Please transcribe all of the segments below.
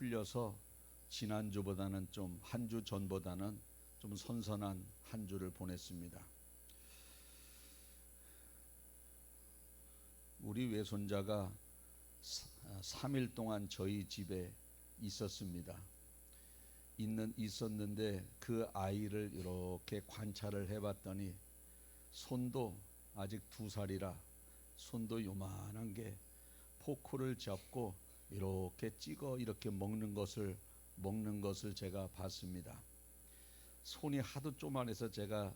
풀려서 지난주보다는 좀 한 주 전보다는 좀 선선한 한 주를 보냈습니다. 우리 외손자가 3일 동안 저희 집에 있었습니다. 있었는데 그 아이를 이렇게 관찰을 해봤더니 손도 아직 2살이라 손도 요만한 게 포크를 잡고 이렇게 찍어 이렇게 먹는 것을 제가 봤습니다. 손이 하도 쪼만해서 제가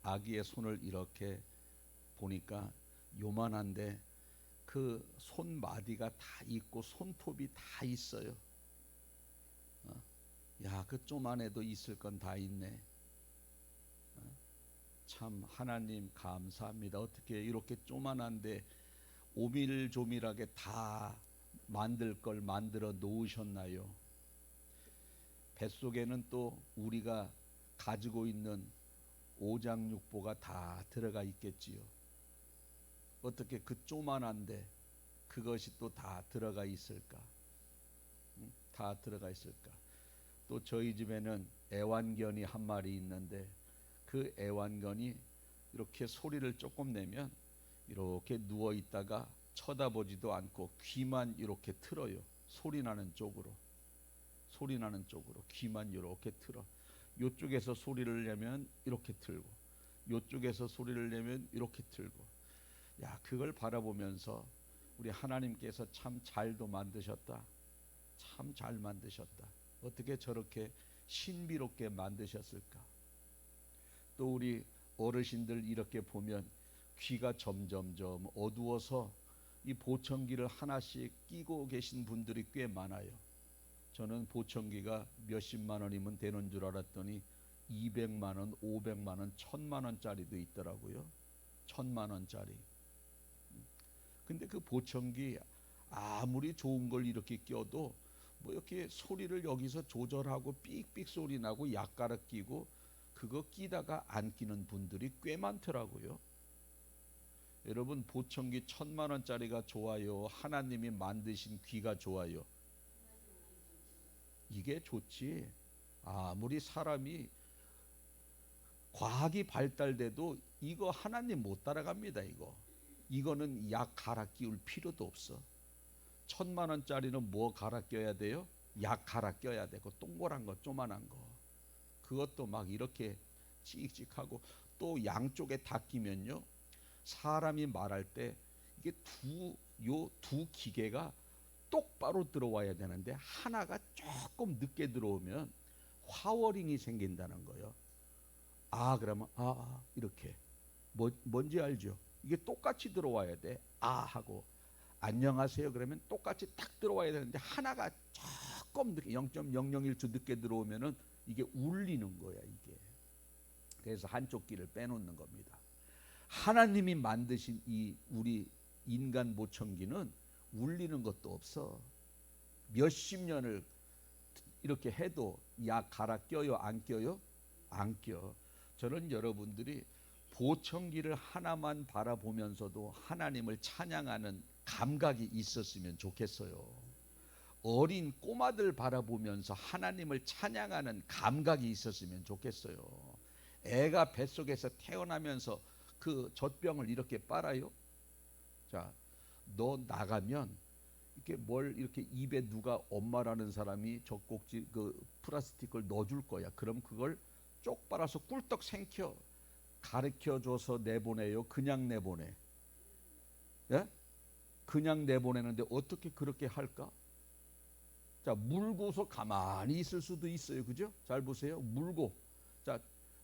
아기의 손을 이렇게 보니까 요만한데 그 손마디가 다 있고 손톱이 다 있어요. 야, 그 쪼만해도 있을 건 다 있네. 참 하나님 감사합니다. 어떻게 이렇게 쪼만한데 오밀조밀하게 다 만들 걸 만들어 놓으셨나요? 뱃속에는 또 우리가 가지고 있는 오장육부가 다 들어가 있겠지요. 어떻게 그 쪼만한데 그것이 또 다 들어가 있을까? 다 들어가 있을까? 또 저희 집에는 애완견이 한 마리 있는데 그 애완견이 이렇게 소리를 조금 내면 이렇게 누워 있다가 쳐다보지도 않고 귀만 이렇게 틀어요. 소리 나는 쪽으로 귀만 이렇게 틀어. 요쪽에서 소리를 내면 이렇게 틀고 요쪽에서 소리를 내면 이렇게 틀고. 야, 그걸 바라보면서 우리 하나님께서 참 잘도 만드셨다. 참 잘 만드셨다. 어떻게 저렇게 신비롭게 만드셨을까? 또 우리 어르신들 이렇게 보면 귀가 점점점 어두워서 이 보청기를 하나씩 끼고 계신 분들이 꽤 많아요. 저는 보청기가 몇십만 원이면 되는 줄 알았더니 200만 원, 500만 원, 1000만 원짜리도 있더라고요. 1000만 원짜리. 근데 그 보청기 아무리 좋은 걸 이렇게 껴도 뭐 이렇게 소리를 여기서 조절하고 삑삑 소리 나고 약가락 끼고 그거 끼다가 안 끼는 분들이 꽤 많더라고요. 여러분, 보청기 1000만 원짜리가 좋아요? 하나님이 만드신 귀가 좋아요? 이게 좋지. 아무리 사람이 과학이 발달돼도 이거 하나님 못 따라갑니다. 이거는 약 갈아 끼울 필요도 없어. 1000만 원짜리는 뭐 갈아 껴야 돼요? 약 갈아 껴야 되고 동그란 거 조만한 거 그것도 막 이렇게 찍찍하고 또 양쪽에 다 끼면요 사람이 말할 때 이게 두 기계가 똑바로 들어와야 되는데 하나가 조금 늦게 들어오면 화워링이 생긴다는 거예요. 그러면 이렇게 뭔지 알죠? 이게 똑같이 들어와야 돼. 하고 안녕하세요 그러면 똑같이 딱 들어와야 되는데 하나가 조금 늦게 0.001초 늦게 들어오면은 이게 울리는 거야 이게. 그래서 한쪽 귀를 빼놓는 겁니다. 하나님이 만드신 이 우리 인간 보청기는 울리는 것도 없어. 몇십 년을 이렇게 해도 약 갈아 껴요? 안 껴요? 안 껴. 저는 여러분들이 보청기를 하나만 바라보면서도 하나님을 찬양하는 감각이 있었으면 좋겠어요. 어린 꼬마들 바라보면서 하나님을 찬양하는 감각이 있었으면 좋겠어요. 애가 뱃속에서 태어나면서 그 젖병을 이렇게 빨아요. 자, 너 나가면 이렇게 뭘 이렇게 입에 누가 엄마라는 사람이 젖꼭지 그 플라스틱을 넣어줄 거야. 그럼 그걸 쪽 빨아서 꿀떡 생켜 가르쳐줘서 내보내요? 그냥 내보내? 예? 그냥 내보내는데 어떻게 그렇게 할까? 자, 물고서 가만히 있을 수도 있어요. 그죠? 잘 보세요. 물고. 자,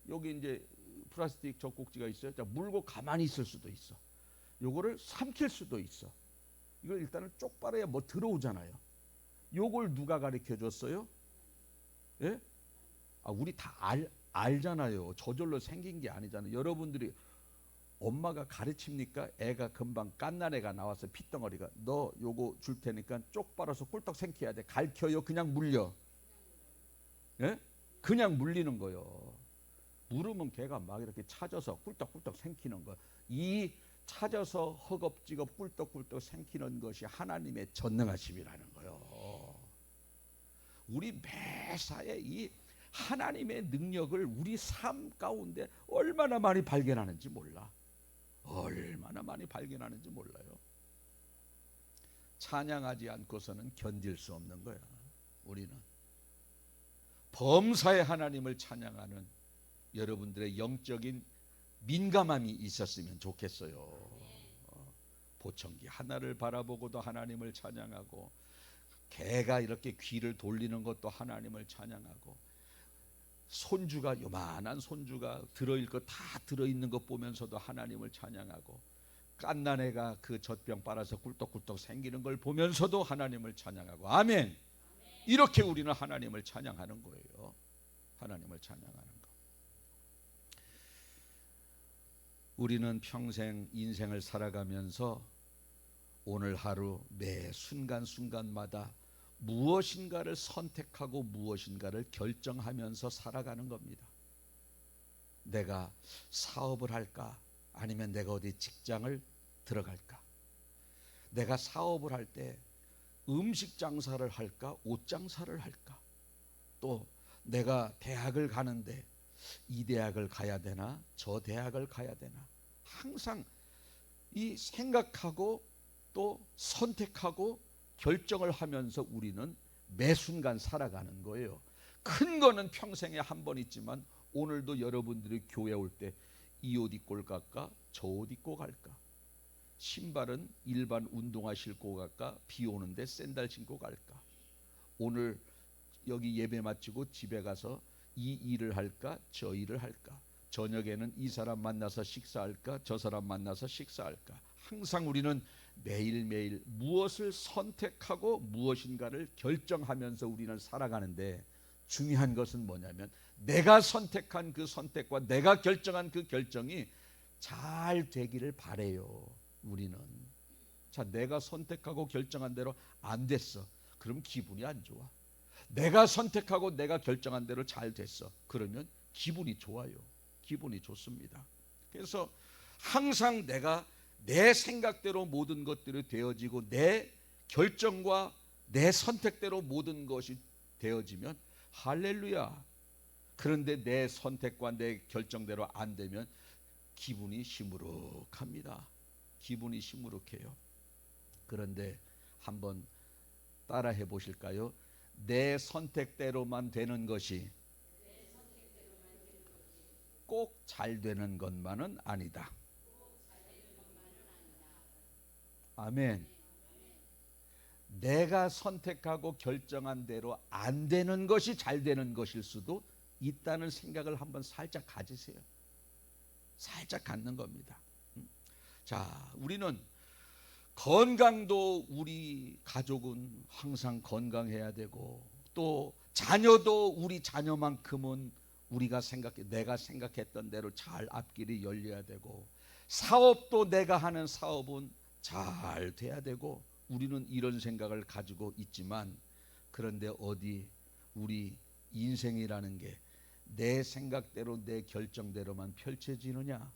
여기 이제 플라스틱 젖꼭지가 있어요. 자, 물고 가만히 있을 수도 있어. 요거를 삼킬 수도 있어. 이걸 일단은 쪽 빨아야 뭐 들어오잖아요. 요걸 누가 가르쳐 줬어요? 예? 우리 다 알잖아요. 저절로 생긴 게 아니잖아요. 여러분들이 엄마가 가르칩니까? 애가 금방 깐난 애가 나와서 핏덩어리가 너 요거 줄 테니까 쪽 빨아서 꿀떡 생겨야 돼. 가르쳐요? 그냥 물려? 예? 그냥 물리는 거요. 물으면 걔가 막 이렇게 찾아서 꿀떡꿀떡 생기는 거. 이 찾아서 허겁지겁 꿀떡꿀떡 생기는 것이 하나님의 전능하심이라는 거요. 우리 매사에 이 하나님의 능력을 우리 삶 가운데 얼마나 많이 발견하는지 몰라. 얼마나 많이 발견하는지 몰라요. 찬양하지 않고서는 견딜 수 없는 거야. 우리는 범사의 하나님을 찬양하는 여러분들의 영적인 민감함이 있었으면 좋겠어요. 보청기 하나를 바라보고도 하나님을 찬양하고, 개가 이렇게 귀를 돌리는 것도 하나님을 찬양하고, 손주가 요만한 손주가 들어있는 거 다 들어있는 것 보면서도 하나님을 찬양하고, 갓난애가 그 젖병 빨아서 꿀떡꿀떡 생기는 걸 보면서도 하나님을 찬양하고. 아멘. 이렇게 우리는 하나님을 찬양하는 거예요. 하나님을 찬양하는 거. 우리는 평생 인생을 살아가면서 오늘 하루 매 순간순간마다 무엇인가를 선택하고 무엇인가를 결정하면서 살아가는 겁니다. 내가 사업을 할까? 아니면 내가 어디 직장을 들어갈까? 내가 사업을 할 때 음식 장사를 할까? 옷 장사를 할까? 또 내가 대학을 가는데 이 대학을 가야 되나? 저 대학을 가야 되나? 항상 이 생각하고 또 선택하고 결정을 하면서 우리는 매 순간 살아가는 거예요. 큰 거는 평생에 한 번 있지만 오늘도 여러분들이 교회 올 때 이 옷 입고 갈까? 저 옷 입고 갈까? 신발은 일반 운동화 신고 갈까? 비 오는데 샌들 신고 갈까? 오늘 여기 예배 마치고 집에 가서 이 일을 할까? 저 일을 할까? 저녁에는 이 사람 만나서 식사할까? 저 사람 만나서 식사할까? 항상 우리는 매일매일 무엇을 선택하고 무엇인가를 결정하면서 우리는 살아가는데, 중요한 것은 뭐냐면 내가 선택한 그 선택과 내가 결정한 그 결정이 잘 되기를 바래요. 우리는 자, 내가 선택하고 결정한 대로 안 됐어. 그럼 기분이 안 좋아. 내가 선택하고 내가 결정한 대로 잘 됐어. 그러면 기분이 좋아요. 기분이 좋습니다. 그래서 항상 내가 내 생각대로 모든 것들이 되어지고 내 결정과 내 선택대로 모든 것이 되어지면 할렐루야. 그런데 내 선택과 내 결정대로 안 되면 기분이 시무룩합니다. 기분이 시무룩해요. 그런데 한번 따라해 보실까요? 내 선택대로만 되는 것이 꼭 잘 되는 것만은 아니다. 아멘. 내가 선택하고 결정한 대로 안 되는 것이 잘 되는 것일 수도 있다는 생각을 한번 살짝 가지세요. 살짝 갖는 겁니다. 자, 우리는 건강도 우리 가족은 항상 건강해야 되고, 또 자녀도 우리 자녀만큼은 우리가 내가 생각했던 대로 잘 앞길이 열려야 되고, 사업도 내가 하는 사업은 잘 돼야 되고, 우리는 이런 생각을 가지고 있지만, 그런데 어디 우리 인생이라는 게 내 생각대로 내 결정대로만 펼쳐지느냐?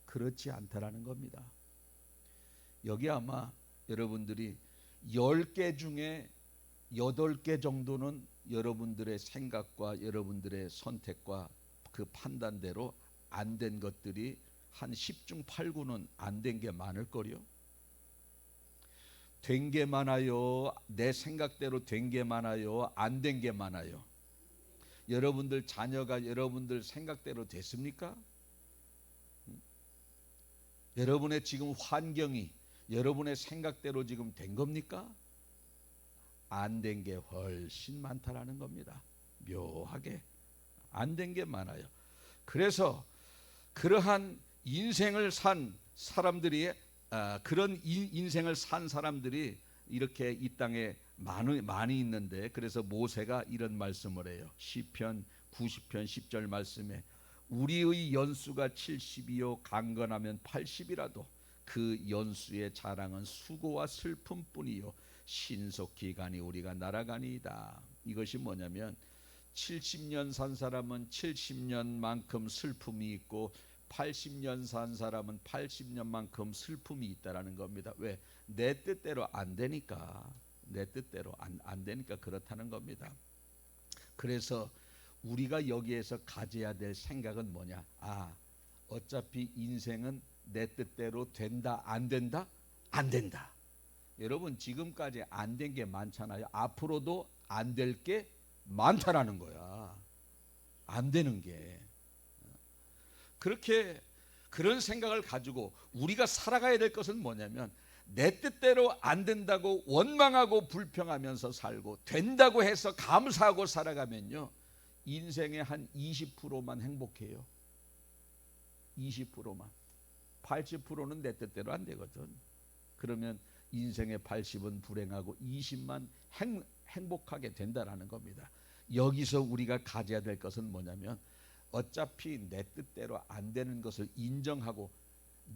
그렇지 않다라는 겁니다. 여기 아마 여러분들이 10개 중에 8개 정도는 여러분들의 생각과 여러분들의 선택과 그 판단대로 안 된 것들이 한 10중 8구는 안 된 게 많을 거요. 된 게 많아요? 내 생각대로 된 게 많아요? 안 된 게 많아요? 여러분들 자녀가 여러분들 생각대로 됐습니까? 여러분의 지금 환경이 여러분의 생각대로 지금 된 겁니까? 안 된 게 훨씬 많다라는 겁니다. 묘하게 안 된 게 많아요. 그래서 그러한 인생을 산 사람들이 그런 인생을 산 사람들이 이렇게 이 땅에 많이 있는데, 그래서 모세가 이런 말씀을 해요. 시편 90편 10절 말씀에 우리의 연수가 70이요 강건하면 80이라도 그 연수의 자랑은 수고와 슬픔뿐이요 신속히 가니 우리가 날아가니이다. 이것이 뭐냐면 70년 산 사람은 70년만큼 슬픔이 있고 80년 산 사람은 80년만큼 슬픔이 있다라는 겁니다. 왜? 내 뜻대로 안 되니까. 내 뜻대로 안 되니까 그렇다는 겁니다. 그래서 우리가 여기에서 가져야 될 생각은 뭐냐? 어차피 인생은 내 뜻대로 된다, 안 된다? 안 된다. 여러분 지금까지 안 된 게 많잖아요. 앞으로도 안 될 게 많다라는 거야. 안 되는 게. 그렇게 그런 생각을 가지고 우리가 살아가야 될 것은 뭐냐면 내 뜻대로 안 된다고 원망하고 불평하면서 살고 된다고 해서 감사하고 살아가면요. 인생의 한 20%만 행복해요. 20%만. 80%는 내 뜻대로 안 되거든. 그러면 인생의 80은 불행하고 20만 행복하게 된다라는 겁니다. 여기서 우리가 가져야 될 것은 뭐냐면 어차피 내 뜻대로 안 되는 것을 인정하고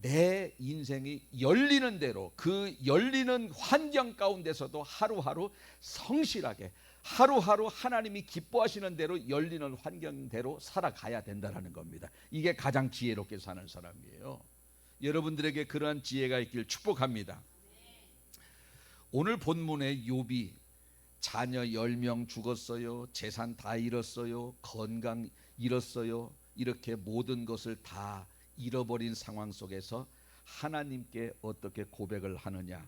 내 인생이 열리는 대로 그 열리는 환경 가운데서도 하루하루 성실하게 하루하루 하나님이 기뻐하시는 대로 열리는 환경대로 살아가야 된다는 겁니다. 이게 가장 지혜롭게 사는 사람이에요. 여러분들에게 그러한 지혜가 있길 축복합니다. 오늘 본문에 욥이 자녀 10명 죽었어요. 재산 다 잃었어요. 건강 잃었어요. 이렇게 모든 것을 다 잃어버린 상황 속에서 하나님께 어떻게 고백을 하느냐.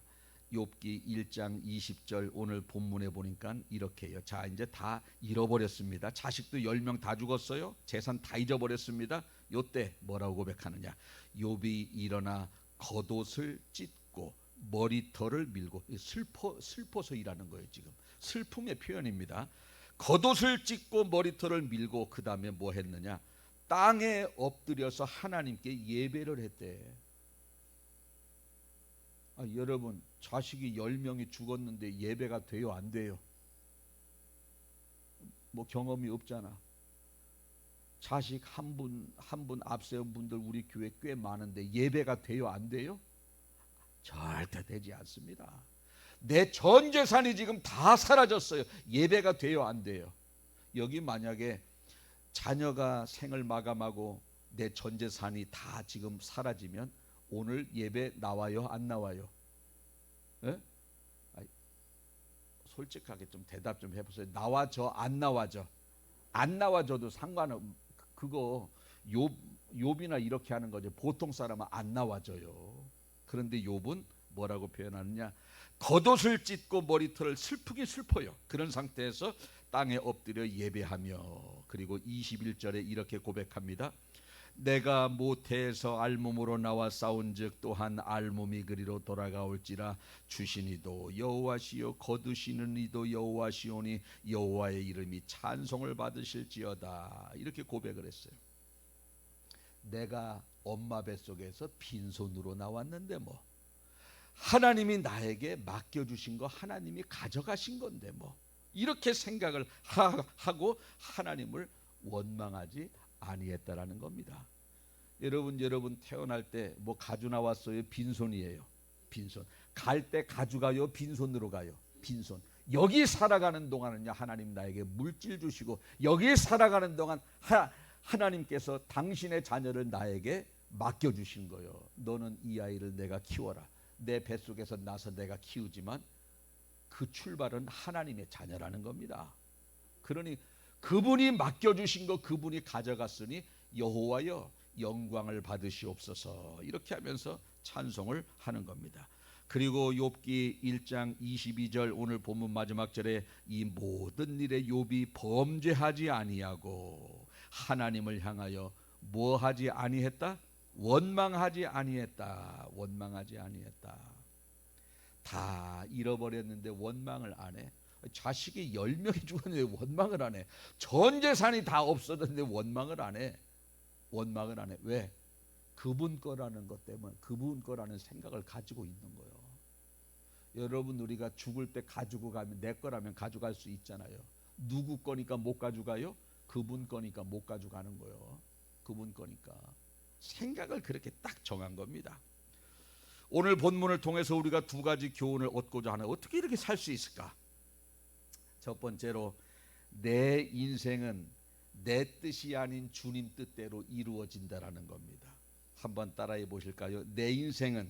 욥기 1장 20절 오늘 본문에 보니까 이렇게 해요. 자, 이제 다 잃어버렸습니다. 자식도 10명 다 죽었어요. 재산 다 잊어버렸습니다. 요때 뭐라고 고백하느냐. 욥이 일어나 겉옷을 찢고 머리털을 밀고, 슬퍼서 일하는 거예요. 지금 슬픔의 표현입니다. 겉옷을 찢고 머리털을 밀고 그 다음에 뭐 했느냐. 땅에 엎드려서 하나님께 예배를 했대. 여러분 자식이 10명이 죽었는데 예배가 돼요, 안 돼요? 뭐 경험이 없잖아. 자식 한 분 앞세운 분들 우리 교회 꽤 많은데 예배가 돼요, 안 돼요? 절대 되지 않습니다. 내 전 재산이 지금 다 사라졌어요. 예배가 돼요, 안 돼요? 여기 만약에 자녀가 생을 마감하고 내 전 재산이 다 지금 사라지면 오늘 예배 나와요, 안 나와요? 예? 솔직하게 좀 대답 좀 해보세요. 나와줘, 안 나와줘? 안 나와줘도 상관은, 그거 욥이나 이렇게 하는 거죠. 보통 사람은 안 나와줘요. 그런데 욥은 뭐라고 표현하느냐. 겉옷을 찢고 머리털을 슬프게 슬퍼요. 그런 상태에서 땅에 엎드려 예배하며, 그리고 21절에 이렇게 고백합니다. 내가 모태에서 알몸으로 나와 싸운즉 또한 알몸이 그리로 돌아가올지라. 주신 이도 여호와시요 거두시는 이도 여호와시오니 여호와의 이름이 찬송을 받으실지어다. 이렇게 고백을 했어요. 내가 엄마 뱃속에서 빈손으로 나왔는데 뭐 하나님이 나에게 맡겨주신 거 하나님이 가져가신 건데 뭐 이렇게 생각을 하고 하나님을 원망하지 아니했다라는 겁니다. 여러분 태어날 때 뭐 가져 나왔어요? 빈손이에요. 빈손. 갈 때 가져가요? 빈손으로 가요? 빈손. 여기 살아가는 동안은요 하나님 나에게 물질 주시고, 여기 살아가는 동안 하나님께서 당신의 자녀를 나에게 맡겨주신 거예요. 너는 이 아이를 내가 키워라. 내 뱃속에서 나서 내가 키우지만 그 출발은 하나님의 자녀라는 겁니다. 그러니 그분이 맡겨주신 거 그분이 가져갔으니 여호와여 영광을 받으시옵소서. 이렇게 하면서 찬송을 하는 겁니다. 그리고 욥기 1장 22절 오늘 본문 마지막 절에 이 모든 일에 욥이 범죄하지 아니하고 하나님을 향하여 뭐하지 아니했다? 원망하지 아니했다. 원망하지 아니했다. 다 잃어버렸는데 원망을 안 해. 자식이 10명이 죽었는데 원망을 안 해. 전 재산이 다 없어졌는데 원망을 안 해. 원망을 안 해. 왜? 그분 거라는 것 때문에, 그분 거라는 생각을 가지고 있는 거예요. 여러분 우리가 죽을 때 가지고 가면, 내 거라면 가져갈 수 있잖아요. 누구 거니까 못 가져가요? 그분 거니까 못 가져가는 거예요. 그분 거니까. 생각을 그렇게 딱 정한 겁니다. 오늘 본문을 통해서 우리가 두 가지 교훈을 얻고자 하는, 어떻게 이렇게 살 수 있을까? 첫 번째로 내 인생은 내 뜻이 아닌 주님 뜻대로 이루어진다라는 겁니다. 한번 따라해 보실까요? 내 인생은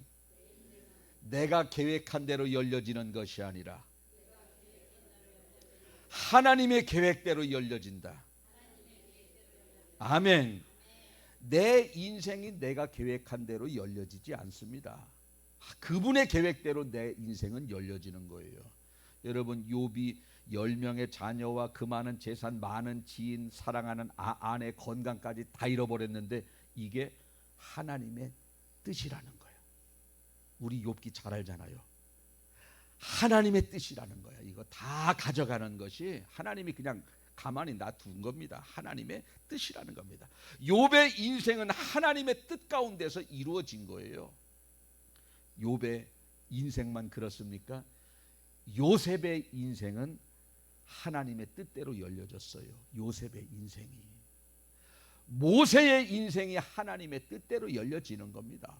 내가 계획한 대로 열려지는 것이 아니라 하나님의 계획대로 열려진다. 아멘. 내 인생이 내가 계획한 대로 열려지지 않습니다. 그분의 계획대로 내 인생은 열려지는 거예요. 여러분, 욥이 10명의 자녀와 그 많은 재산, 많은 지인, 사랑하는 아내 건강까지 다 잃어버렸는데 이게 하나님의 뜻이라는 거예요. 우리 욥기 잘 알잖아요. 하나님의 뜻이라는 거예요. 이거 다 가져가는 것이 하나님이 그냥 가만히 놔둔 겁니다. 하나님의 뜻이라는 겁니다. 욥의 인생은 하나님의 뜻 가운데서 이루어진 거예요. 욥의 인생만 그렇습니까? 요셉의 인생은 하나님의 뜻대로 열려졌어요. 요셉의 인생이. 모세의 인생이 하나님의 뜻대로 열려지는 겁니다.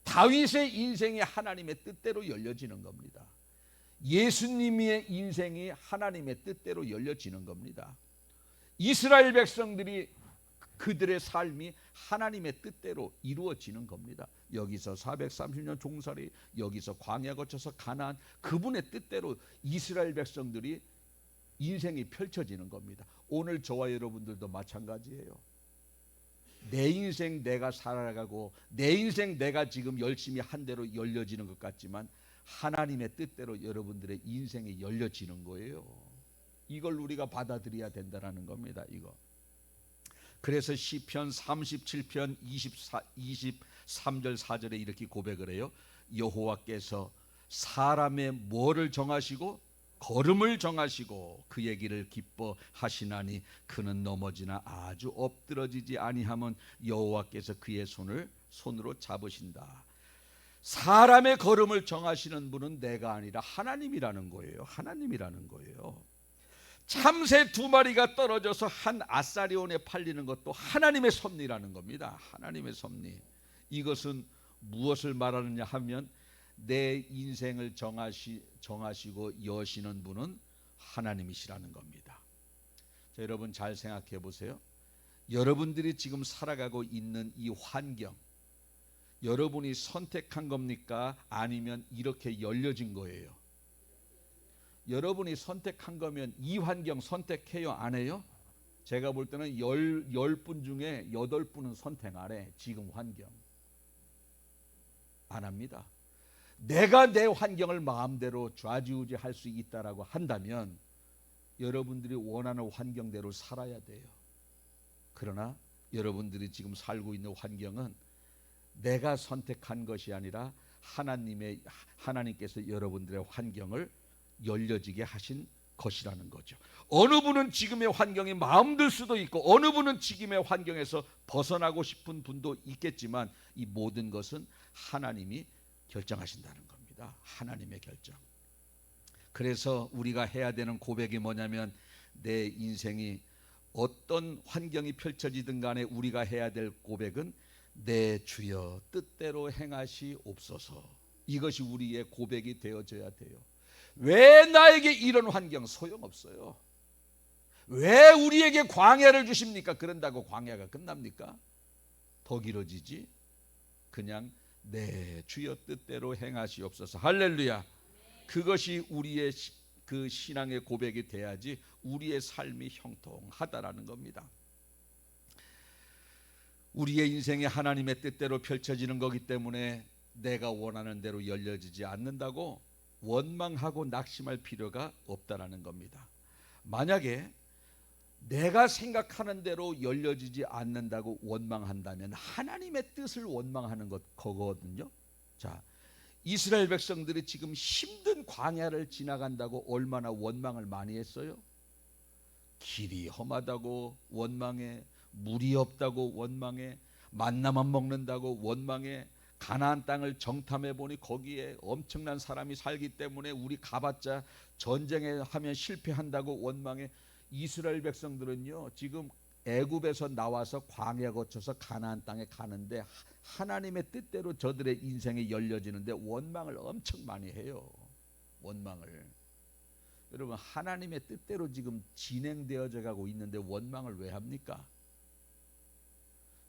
다윗의 인생이 하나님의 뜻대로 열려지는 겁니다. 예수님의 인생이 하나님의 뜻대로 열려지는 겁니다. 이스라엘 백성들이 그들의 삶이 하나님의 뜻대로 이루어지는 겁니다. 여기서 430년 종살이, 여기서 광야 거쳐서 가나안, 그분의 뜻대로 이스라엘 백성들이 인생이 펼쳐지는 겁니다. 오늘 저와 여러분들도 마찬가지예요. 내 인생 내가 살아가고 내 인생 내가 지금 열심히 한 대로 열려지는 것 같지만 하나님의 뜻대로 여러분들의 인생이 열려지는 거예요. 이걸 우리가 받아들여야 된다는 겁니다. 이거. 그래서 시편 37편 23절 4절에 이렇게 고백을 해요. 여호와께서 사람의 뭐를 정하시고 걸음을 정하시고 그의 길을 기뻐하시나니 그는 넘어지나 아주 엎드러지지 아니하면 여호와께서 그의 손으로 잡으신다. 사람의 걸음을 정하시는 분은 내가 아니라 하나님이라는 거예요. 하나님이라는 거예요. 참새 2마리가 떨어져서 한 아사리온에 팔리는 것도 하나님의 섭리라는 겁니다. 하나님의 섭리. 이것은 무엇을 말하느냐 하면 내 인생을 정하시고 여시는 분은 하나님이시라는 겁니다. 자, 여러분 잘 생각해 보세요. 여러분들이 지금 살아가고 있는 이 환경, 여러분이 선택한 겁니까? 아니면 이렇게 열려진 거예요? 여러분이 선택한 거면 이 환경 선택해요? 안 해요? 제가 볼 때는 10분 중에 8분은 선택 안 해. 지금 환경 안 합니다. 내가 내 환경을 마음대로 좌지우지할 수 있다라고 한다면 여러분들이 원하는 환경대로 살아야 돼요. 그러나 여러분들이 지금 살고 있는 환경은 내가 선택한 것이 아니라 하나님께서 여러분들의 환경을 열려지게 하신 것이라는 거죠. 어느 분은 지금의 환경이 마음 들 수도 있고 어느 분은 지금의 환경에서 벗어나고 싶은 분도 있겠지만 이 모든 것은 하나님이 결정하신다는 겁니다. 하나님의 결정. 그래서 우리가 해야 되는 고백이 뭐냐면 내 인생이 어떤 환경이 펼쳐지든 간에 우리가 해야 될 고백은 내 주여 뜻대로 행하시옵소서. 이것이 우리의 고백이 되어져야 돼요. 왜 나에게 이런 환경? 소용없어요. 왜 우리에게 광야를 주십니까? 그런다고 광야가 끝납니까? 더 길어지지. 그냥 내 주여 뜻대로 행하시옵소서. 할렐루야. 그것이 우리의 그 신앙의 고백이 돼야지 우리의 삶이 형통하다라는 겁니다. 우리의 인생이 하나님의 뜻대로 펼쳐지는 거기 때문에 내가 원하는 대로 열려지지 않는다고 원망하고 낙심할 필요가 없다라는 겁니다. 만약에 내가 생각하는 대로 열려지지 않는다고 원망한다면 하나님의 뜻을 원망하는 거거든요. 자, 이스라엘 백성들이 지금 힘든 광야를 지나간다고 얼마나 원망을 많이 했어요? 길이 험하다고 원망해, 물이 없다고 원망해, 만나만 먹는다고 원망해, 가나안 땅을 정탐해 보니 거기에 엄청난 사람이 살기 때문에 우리 가봤자 전쟁에 하면 실패한다고 원망해. 이스라엘 백성들은요 지금 애굽에서 나와서 광야 거쳐서 가나안 땅에 가는데 하나님의 뜻대로 저들의 인생이 열려지는데 원망을 엄청 많이 해요. 원망을. 여러분 하나님의 뜻대로 지금 진행되어져 가고 있는데 원망을 왜 합니까?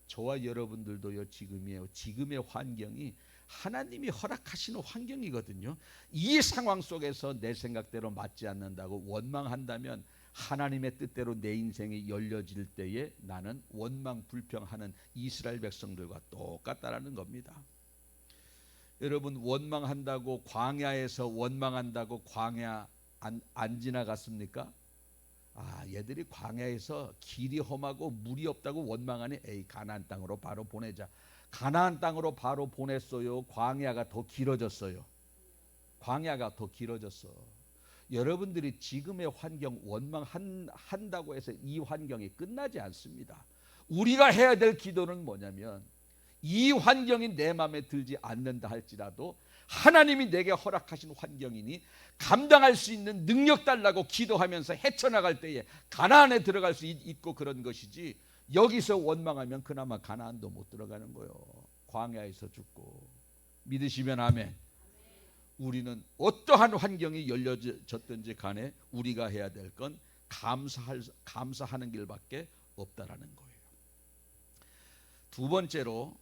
저와 여러분들도요 지금의 환경이 하나님이 허락하시는 환경이거든요. 이 상황 속에서 내 생각대로 맞지 않는다고 원망한다면 하나님의 뜻대로 내 인생이 열려질 때에 나는 원망 불평하는 이스라엘 백성들과 똑같다라는 겁니다. 여러분, 원망한다고 광야에서 원망한다고 광야 안 지나갔습니까? 얘들이 광야에서 길이 험하고 물이 없다고 원망하니 에이, 가나안 땅으로 바로 보내자. 가나안 땅으로 바로 보냈어요. 광야가 더 길어졌어요. 광야가 더 길어졌어. 여러분들이 지금의 환경 원망한다고 해서 이 환경이 끝나지 않습니다. 우리가 해야 될 기도는 뭐냐면, 이 환경이 내 마음에 들지 않는다 할지라도 하나님이 내게 허락하신 환경이니 감당할 수 있는 능력 달라고 기도하면서 헤쳐나갈 때에 가나안에 들어갈 수 있고 그런 것이지, 여기서 원망하면 그나마 가나안도 못 들어가는 거예요. 광야에서 죽고. 믿으시면 아멘. 우리는 어떠한 환경이 열려졌든지 간에 우리가 해야 될 건 감사하는 길밖에 없다라는 거예요. 두 번째로,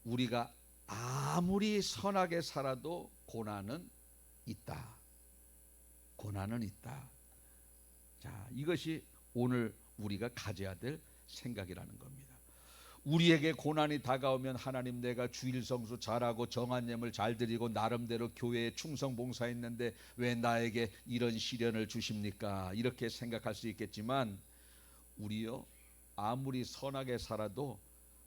우리가 아무리 선하게 살아도 고난은 있다. 고난은 있다. 자, 이것이 오늘 우리가 가져야 될 생각이라는 겁니다. 우리에게 고난이 다가오면 하나님, 내가 주일 성수 잘하고 정한 예물 잘 드리고 나름대로 교회에 충성 봉사했는데 왜 나에게 이런 시련을 주십니까? 이렇게 생각할 수 있겠지만, 우리요, 아무리 선하게 살아도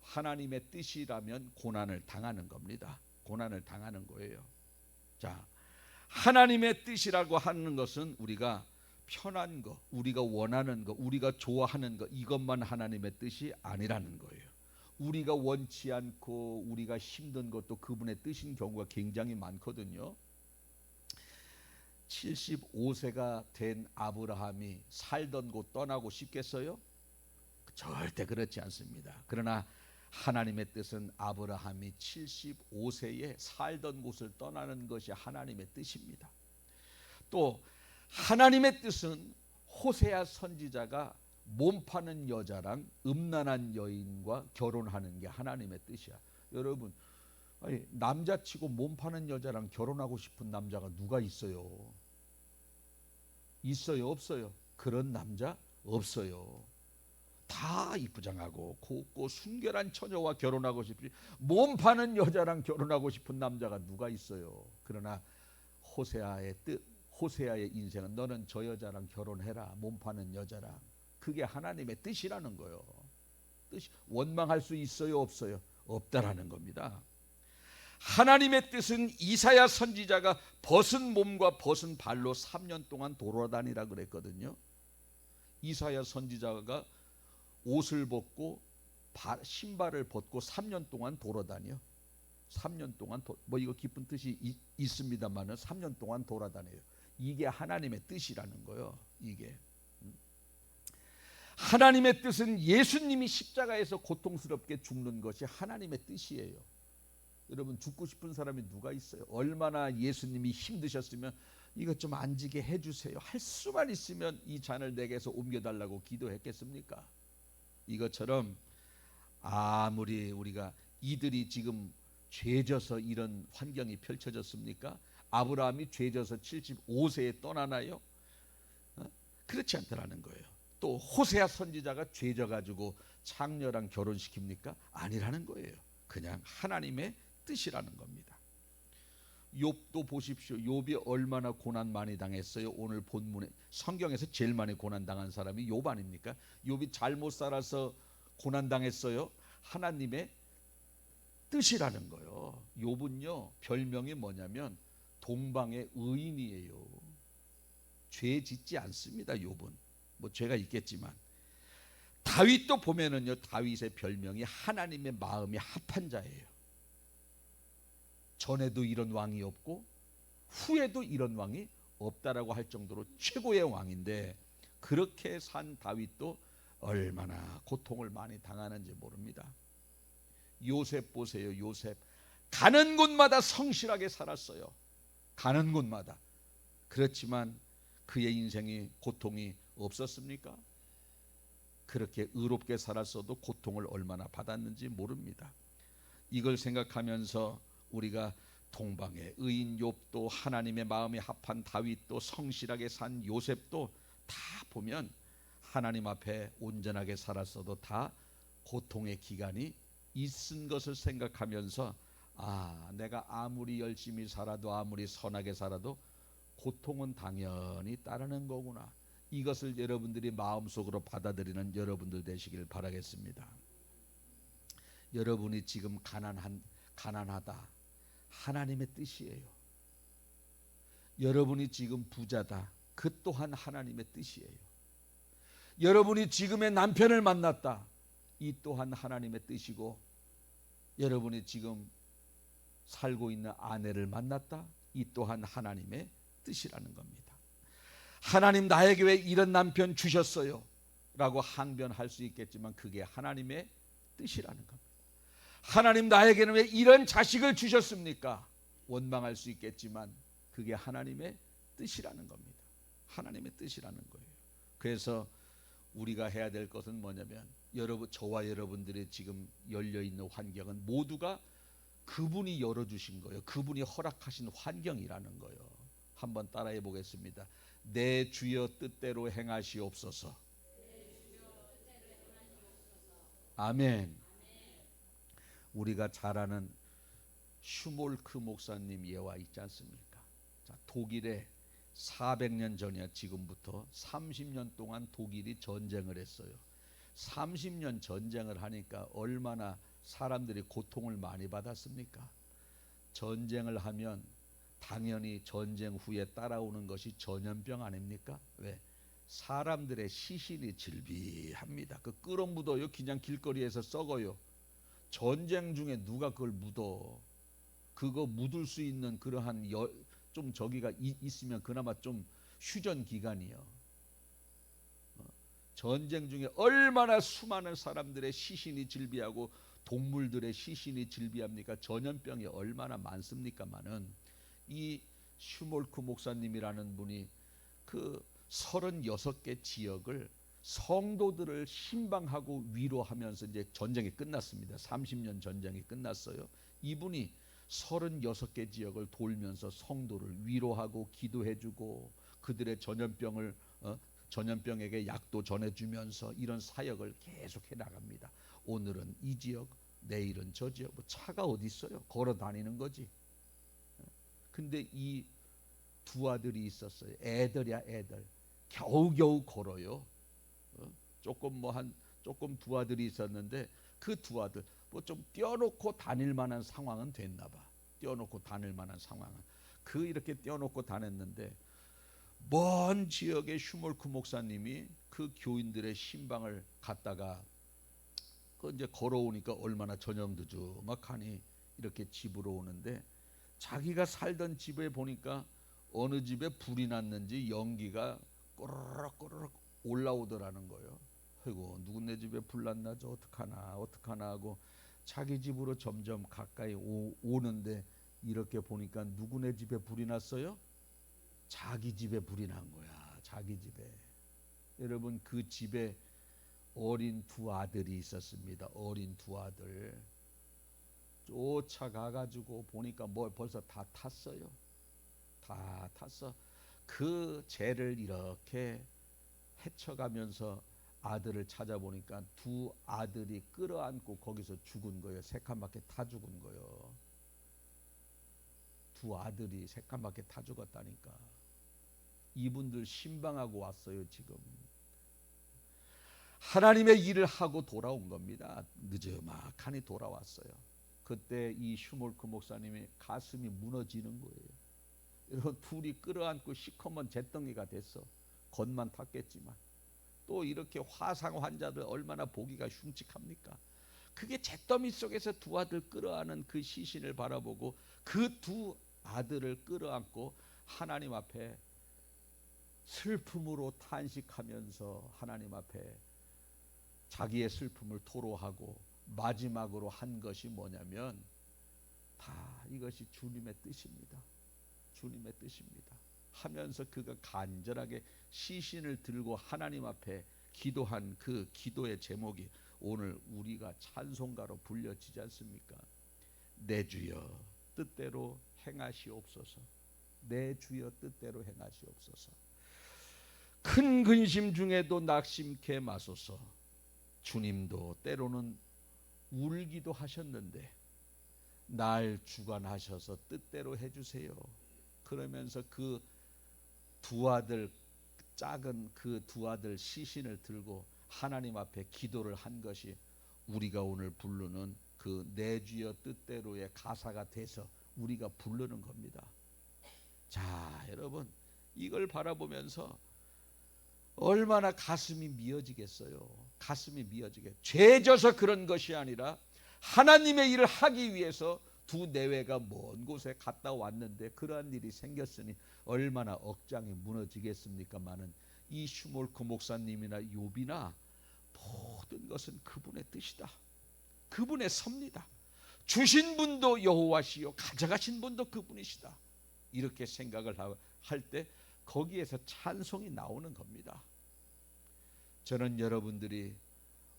하나님의 뜻이라면 고난을 당하는 겁니다. 고난을 당하는 거예요. 자, 하나님의 뜻이라고 하는 것은 우리가 편한 거, 우리가 원하는 거, 우리가 좋아하는 거, 이것만 하나님의 뜻이 아니라는 거예요. 우리가 원치 않고 우리가 힘든 것도 그분의 뜻인 경우가 굉장히 많거든요. 75세가 된 아브라함이 살던 곳 떠나고 싶겠어요? 절대 그렇지 않습니다. 그러나 하나님의 뜻은 아브라함이 75세에 살던 곳을 떠나는 것이 하나님의 뜻입니다. 또 하나님의 뜻은 호세아 선지자가 몸 파는 여자랑 음란한 여인과 결혼하는 게 하나님의 뜻이야. 여러분, 남자치고 몸 파는 여자랑 결혼하고 싶은 남자가 누가 있어요? 있어요, 없어요? 그런 남자 없어요. 다 이쁘장하고 곱고 순결한 처녀와 결혼하고 싶지, 몸 파는 여자랑 결혼하고 싶은 남자가 누가 있어요? 그러나 호세아의 뜻, 호세아의 인생은 너는 저 여자랑 결혼해라, 몸 파는 여자랑. 그게 하나님의 뜻이라는 거예요. 뜻이 원망할 수 있어요, 없어요? 없다라는 겁니다. 하나님의 뜻은 이사야 선지자가 벗은 몸과 벗은 발로 3년 동안 돌아다니라 그랬거든요. 이사야 선지자가 옷을 벗고 신발을 벗고 3년 동안 돌아다녀. 3년 동안 뭐 이거 깊은 뜻이 있습니다만은 3년 동안 돌아다녀요. 이게 하나님의 뜻이라는 거예요. 이게 하나님의 뜻은 예수님이 십자가에서 고통스럽게 죽는 것이 하나님의 뜻이에요. 여러분, 죽고 싶은 사람이 누가 있어요? 얼마나 예수님이 힘드셨으면 이것 좀 안지게 해주세요, 할 수만 있으면 이 잔을 내게서 옮겨달라고 기도했겠습니까? 이것처럼 아무리 우리가 이들이 지금 죄져서 이런 환경이 펼쳐졌습니까? 아브라함이 죄져서 75세에 떠나나요? 그렇지 않더라는 거예요. 또 호세아 선지자가 죄져가지고 창녀랑 결혼시킵니까? 아니라는 거예요. 그냥 하나님의 뜻이라는 겁니다. 욥도 보십시오. 욥이 얼마나 고난 많이 당했어요. 오늘 본문에 성경에서 제일 많이 고난 당한 사람이 욥 아닙니까? 욥이 잘못 살아서 고난 당했어요? 하나님의 뜻이라는 거예요. 욥은요, 별명이 뭐냐면 동방의 의인이에요. 죄 짓지 않습니다. 욥은 뭐 죄가 있겠지만. 다윗도 보면은요, 다윗의 별명이 하나님의 마음이 합한 자예요. 전에도 이런 왕이 없고 후에도 이런 왕이 없다라고 할 정도로 최고의 왕인데, 그렇게 산 다윗도 얼마나 고통을 많이 당하는지 모릅니다. 요셉 보세요. 요셉 가는 곳마다 성실하게 살았어요. 가는 곳마다. 그렇지만 그의 인생이 고통이 없었습니까? 그렇게 의롭게 살았어도 고통을 얼마나 받았는지 모릅니다. 이걸 생각하면서 우리가 동방의 의인 욥도 하나님의 마음에 합한 다윗도 성실하게 산 요셉도 다 보면 하나님 앞에 온전하게 살았어도 다 고통의 기간이 있은 것을 생각하면서 내가 아무리 열심히 살아도 아무리 선하게 살아도 고통은 당연히 따르는 거구나. 이것을 여러분들이 마음속으로 받아들이는 여러분들 되시길 바라겠습니다. 여러분이 지금 가난하다. 하나님의 뜻이에요. 여러분이 지금 부자다. 그 또한 하나님의 뜻이에요. 여러분이 지금의 남편을 만났다. 이 또한 하나님의 뜻이고, 여러분이 지금 살고 있는 아내를 만났다. 이 또한 하나님의 뜻이라는 겁니다. 하나님 나에게 왜 이런 남편 주셨어요? 라고 항변할 수 있겠지만 그게 하나님의 뜻이라는 겁니다. 하나님 나에게는 왜 이런 자식을 주셨습니까? 원망할 수 있겠지만 그게 하나님의 뜻이라는 겁니다. 하나님의 뜻이라는 거예요. 그래서 우리가 해야 될 것은 뭐냐면, 저와 여러분들이 지금 열려있는 환경은 모두가 그분이 열어주신 거예요. 그분이 허락하신 환경이라는 거예요. 한번 따라해 보겠습니다. 내 주여 뜻대로 행하시옵소서. 아멘. 우리가 잘 아는 슈몰크 목사님 예화 있지 않습니까? 자, 독일에 400년 전이야. 지금부터 30년 동안 독일이 전쟁을 했어요. 30년 전쟁을 하니까 얼마나 사람들이 고통을 많이 받았습니까? 전쟁을 하면 당연히 전쟁 후에 따라오는 것이 전염병 아닙니까? 왜? 사람들의 시신이 질비합니다. 그 끌어묻어요. 그냥 길거리에서 썩어요. 전쟁 중에 누가 그걸 묻어? 그거 묻을 수 있는 그러한 좀 저기가 있으면 그나마 좀 휴전 기간이요. 전쟁 중에 얼마나 수많은 사람들의 시신이 질비하고 동물들의 시신이 질비합니까? 전염병이 얼마나 많습니까만은 이 슈몰크 목사님이라는 분이 그 36개 지역을 성도들을 신방하고 위로하면서 이제 전쟁이 끝났습니다. 30년 전쟁이 끝났어요. 이분이 36개 지역을 돌면서 성도를 위로하고 기도해주고 그들의 전염병에게 약도 전해주면서 이런 사역을 계속 해나갑니다. 오늘은 이 지역, 내일은 저 지역. 뭐 차가 어디 있어요? 걸어 다니는 거지. 근데 이 두 아들이 있었어요. 애들이야, 애들. 겨우겨우 걸어요. 조금 두 아들이 있었는데 그 두 아들 뭐 좀 떼어놓고 다닐 만한 상황은 됐나 봐. 떼어놓고 다닐 만한 상황은. 이렇게 떼어놓고 다녔는데 먼 지역의 슈몰크 목사님이 그 교인들의 신방을 갔다가 이제 걸어오니까 얼마나 저녁늦음하니 이렇게 집으로 오는데 자기가 살던 집에 보니까 어느 집에 불이 났는지 연기가 꼬르륵 올라오더라는 거예요. 아이고, 누구네 집에 불 났나 저 어떡하나 하고 자기 집으로 점점 가까이 오는데 이렇게 보니까 누구네 집에 불이 났어요? 자기 집에 불이 난 거야. 자기 집에. 여러분, 그 집에 어린 두 아들이 있었습니다. 어린 두 아들. 쫓아가가지고 보니까 벌써 다 탔어요. 다 탔어. 그 죄를 이렇게 헤쳐가면서 아들을 찾아보니까 두 아들이 끌어안고 거기서 죽은 거예요. 새까맣게 타 죽은 거예요. 두 아들이 새까맣게 타 죽었다니까. 이분들 신방하고 왔어요. 지금 하나님의 일을 하고 돌아온 겁니다. 늦어막하니 돌아왔어요. 그때 이 슈몰크 목사님이 가슴이 무너지는 거예요. 여러분, 둘이 끌어안고 시커먼 잿덩이가 됐어. 겉만 탔겠지만 또 이렇게 화상 환자들 얼마나 보기가 흉측합니까? 그게 잿더미 속에서 두 아들 끌어안은 그 시신을 바라보고 그 두 아들을 끌어안고 하나님 앞에 슬픔으로 탄식하면서 하나님 앞에 자기의 슬픔을 토로하고 마지막으로 한 것이 뭐냐면 다 이것이 주님의 뜻입니다. 주님의 뜻입니다. 하면서 그가 간절하게 시신을 들고 하나님 앞에 기도한 그 기도의 제목이 오늘 우리가 찬송가로 불려지지 않습니까? 내 주여 뜻대로 행하시옵소서. 내 주여 뜻대로 행하시옵소서. 큰 근심 중에도 낙심케 마소서. 주님도 때로는 울기도 하셨는데 날 주관하셔서 뜻대로 해주세요. 그러면서 그 두 아들, 작은 그 두 아들 시신을 들고 하나님 앞에 기도를 한 것이 우리가 오늘 부르는 그 내 주여 뜻대로의 가사가 돼서 우리가 부르는 겁니다. 자, 여러분, 이걸 바라보면서 얼마나 가슴이 미어지겠어요. 가슴이 미어지게. 죄져서 그런 것이 아니라 하나님의 일을 하기 위해서 두 내외가 먼 곳에 갔다 왔는데 그러한 일이 생겼으니 얼마나 억장이 무너지겠습니까마는 이 슈몰크 목사님이나 욥이나 모든 것은 그분의 뜻이다. 그분의 섭니다. 주신 분도 여호와시요 가져가신 분도 그분이시다. 이렇게 생각을 할 때 거기에서 찬송이 나오는 겁니다. 저는 여러분들이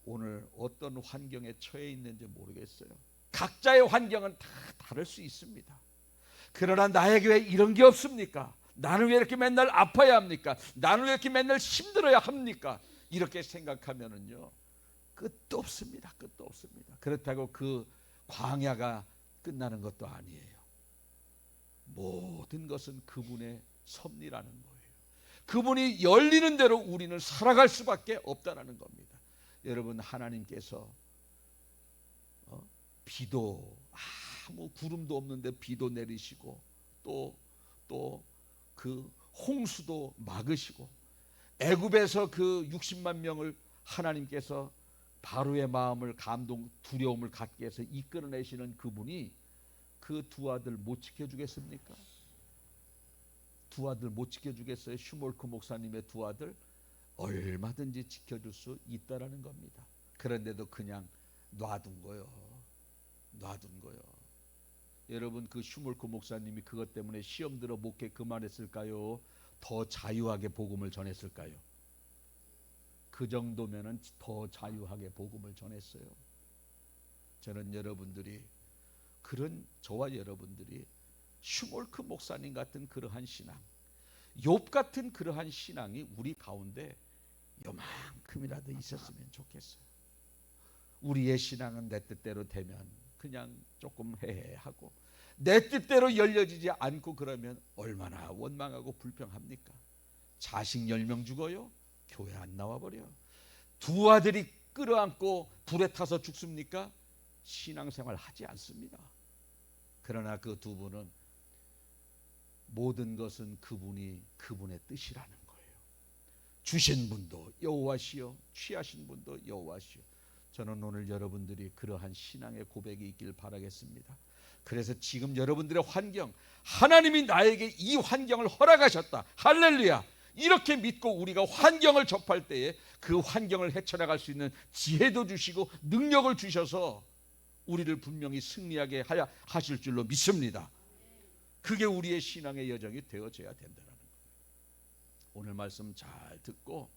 오늘 어떤 환경에 처해 있는지 모르겠어요. 각자의 환경은 다 다를 수 있습니다. 그러나 나에게 왜 이런 게 없습니까? 나는 왜 이렇게 맨날 아파야 합니까? 나는 왜 이렇게 맨날 힘들어야 합니까? 이렇게 생각하면은요, 끝도 없습니다. 끝도 없습니다. 그렇다고 그 광야가 끝나는 것도 아니에요. 모든 것은 그분의 섭리라는 거예요. 그분이 열리는 대로 우리는 살아갈 수밖에 없다는 겁니다. 여러분, 하나님께서 비도 아무 구름도 없는데 비도 내리시고 또 그 홍수도 막으시고 애굽에서 그 60만 명을 하나님께서 바로의 마음을 두려움을 갖게 해서 이끌어내시는 그분이 그 두 아들 못 지켜주겠습니까? 두 아들 못 지켜주겠어요? 슈몰크 목사님의 두 아들 얼마든지 지켜줄 수 있다라는 겁니다. 그런데도 그냥 놔둔 거요. 여러분, 그 슈몰크 목사님이 그것 때문에 시험 들어 목회 그만했을까요? 더 자유하게 복음을 전했을까요? 그 정도면은 더 자유하게 복음을 전했어요. 저는 저와 여러분들이 슈몰크 목사님 같은 그러한 신앙, 욥 같은 그러한 신앙이 우리 가운데 요만큼이라도 있었으면 좋겠어요. 우리의 신앙은 내 뜻대로 되면 그냥 조금 해하고 내 뜻대로 열려지지 않고 그러면 얼마나 원망하고 불평합니까? 자식 10명 죽어요? 교회 안 나와버려. 두 아들이 끌어안고 불에 타서 죽습니까? 신앙생활 하지 않습니다. 그러나 그 두 분은 모든 것은 그분의 뜻이라는 거예요. 주신 분도 여호와시요 취하신 분도 여호와시요. 저는 오늘 여러분들이 그러한 신앙의 고백이 있길 바라겠습니다. 그래서 지금 여러분들의 환경, 하나님이 나에게 이 환경을 허락하셨다. 할렐루야. 이렇게 믿고 우리가 환경을 접할 때에 그 환경을 헤쳐나갈 수 있는 지혜도 주시고 능력을 주셔서 우리를 분명히 승리하게 하실 줄로 믿습니다. 그게 우리의 신앙의 여정이 되어져야 된다는 겁니다. 오늘 말씀 잘 듣고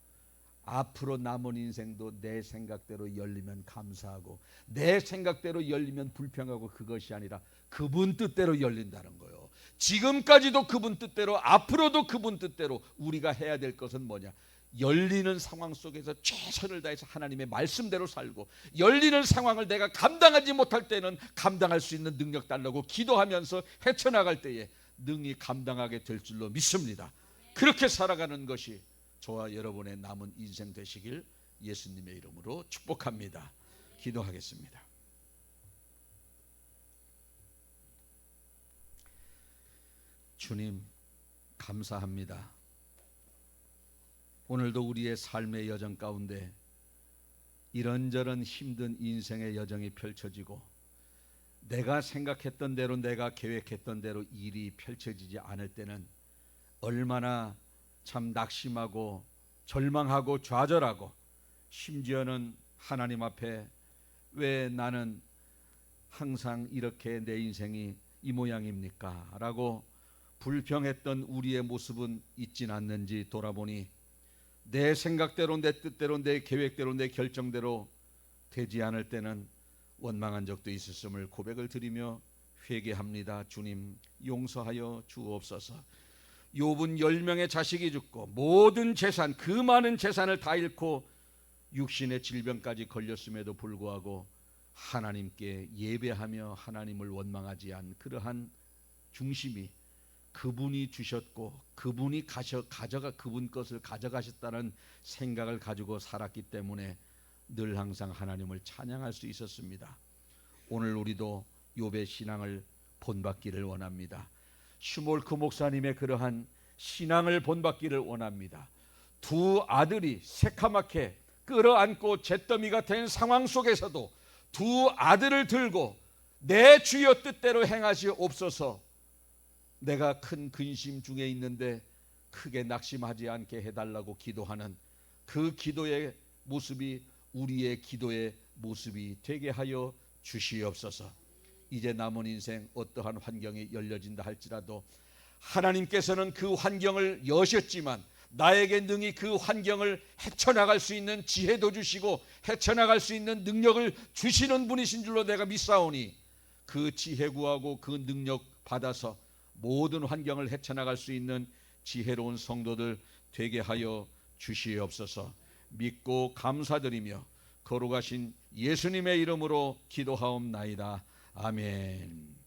앞으로 남은 인생도 내 생각대로 열리면 감사하고 내 생각대로 열리면 불평하고 그것이 아니라 그분 뜻대로 열린다는 거예요. 지금까지도 그분 뜻대로 앞으로도 그분 뜻대로 우리가 해야 될 것은 뭐냐? 열리는 상황 속에서 최선을 다해서 하나님의 말씀대로 살고 열리는 상황을 내가 감당하지 못할 때는 감당할 수 있는 능력 달라고 기도하면서 헤쳐나갈 때에 능히 감당하게 될 줄로 믿습니다. 그렇게 살아가는 것이 저와 여러분의 남은 인생 되시길 예수님의 이름으로 축복합니다. 기도하겠습니다. 주님, 감사합니다. 오늘도 우리의 삶의 여정 가운데 이런저런 힘든 인생의 여정이 펼쳐지고 내가 생각했던 대로 내가 계획했던 대로 일이 펼쳐지지 않을 때는 얼마나 참 낙심하고 절망하고 좌절하고 심지어는 하나님 앞에 왜 나는 항상 이렇게 내 인생이 이 모양입니까? 라고 불평했던 우리의 모습은 있진 않는지 돌아보니 내 생각대로 내 뜻대로 내 계획대로 내 결정대로 되지 않을 때는 원망한 적도 있었음을 고백을 드리며 회개합니다. 주님 용서하여 주옵소서. 욥은 10명의 자식이 죽고 모든 재산, 그 많은 재산을 다 잃고 육신의 질병까지 걸렸음에도 불구하고 하나님께 예배하며 하나님을 원망하지 않은 그러한 중심이, 그분이 주셨고 그분이 그분 것을 가져가셨다는 생각을 가지고 살았기 때문에 늘 항상 하나님을 찬양할 수 있었습니다. 오늘 우리도 욥의 신앙을 본받기를 원합니다. 슈몰크 목사님의 그러한 신앙을 본받기를 원합니다. 두 아들이 새카맣게 끌어안고 잿더미가 된 상황 속에서도 두 아들을 들고 내 주여 뜻대로 행하시옵소서, 내가 큰 근심 중에 있는데 크게 낙심하지 않게 해달라고 기도하는 그 기도의 모습이 우리의 기도의 모습이 되게 하여 주시옵소서. 이제 남은 인생 어떠한 환경이 열려진다 할지라도 하나님께서는 그 환경을 여셨지만 나에게 능히 그 환경을 헤쳐나갈 수 있는 지혜도 주시고 헤쳐나갈 수 있는 능력을 주시는 분이신 줄로 내가 믿사오니 그 지혜 구하고 그 능력 받아서 모든 환경을 헤쳐나갈 수 있는 지혜로운 성도들 되게 하여 주시옵소서. 믿고 감사드리며 거룩하신 예수님의 이름으로 기도하옵나이다. 아멘.